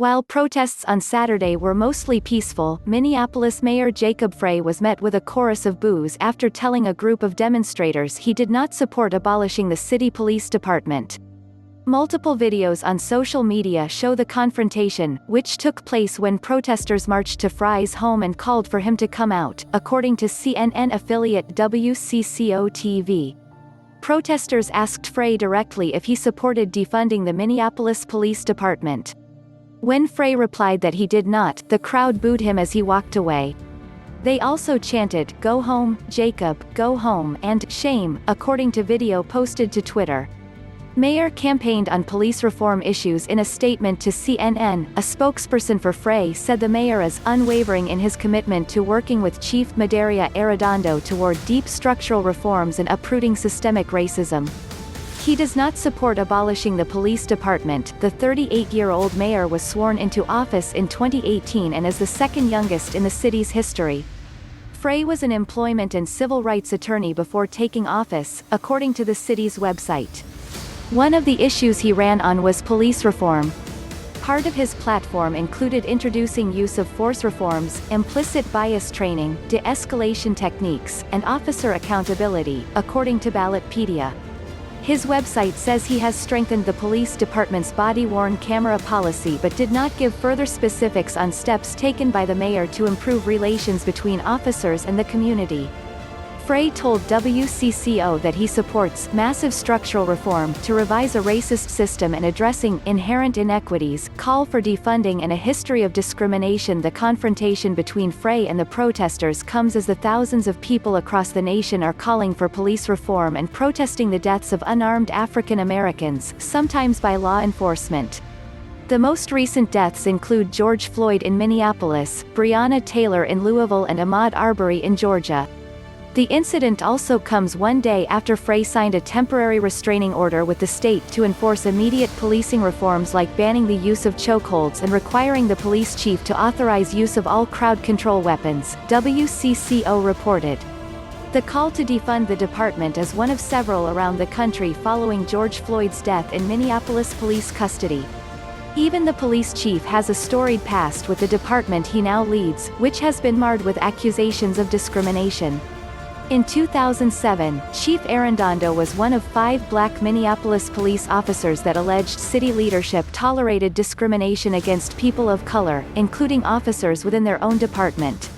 While protests on Saturday were mostly peaceful, Minneapolis Mayor Jacob Frey was met with a chorus of boos after telling a group of demonstrators he did not support abolishing the city police department. Multiple videos on social media show the confrontation, which took place when protesters marched to Frey's home and called for him to come out, according to CNN affiliate WCCO-TV. Protesters asked Frey directly if he supported defunding the Minneapolis Police Department. When Frey replied that he did not, the crowd booed him as he walked away. They also chanted, "Go home, Jacob, go home," and "Shame," according to video posted to Twitter. Mayor campaigned on police reform issues in a statement to CNN. A spokesperson for Frey said the mayor is unwavering in his commitment to working with Chief Medaria Arredondo toward deep structural reforms and uprooting systemic racism. He does not support abolishing the police department. The 38-year-old mayor was sworn into office in 2018 and is the second youngest in the city's history. Frey was an employment and civil rights attorney before taking office, according to the city's website. One of the issues he ran on was police reform. Part of his platform included introducing use of force reforms, implicit bias training, de-escalation techniques, and officer accountability, according to Ballotpedia. His website says he has strengthened the police department's body-worn camera policy but did not give further specifics on steps taken by the mayor to improve relations between officers and the community. Frey told WCCO that he supports massive structural reform to revise a racist system and addressing inherent inequities, call for defunding and a history of discrimination. The confrontation between Frey and the protesters comes as the thousands of people across the nation are calling for police reform and protesting the deaths of unarmed African Americans, sometimes by law enforcement. The most recent deaths include George Floyd in Minneapolis, Breonna Taylor in Louisville and Ahmaud Arbery in Georgia. The incident also comes one day after Frey signed a temporary restraining order with the state to enforce immediate policing reforms like banning the use of chokeholds and requiring the police chief to authorize use of all crowd control weapons, WCCO reported. The call to defund the department is one of several around the country following George Floyd's death in Minneapolis police custody. Even the police chief has a storied past with the department he now leads, which has been marred with accusations of discrimination. In 2007, Chief Arredondo was one of 5 black Minneapolis police officers that alleged city leadership tolerated discrimination against people of color, including officers within their own department.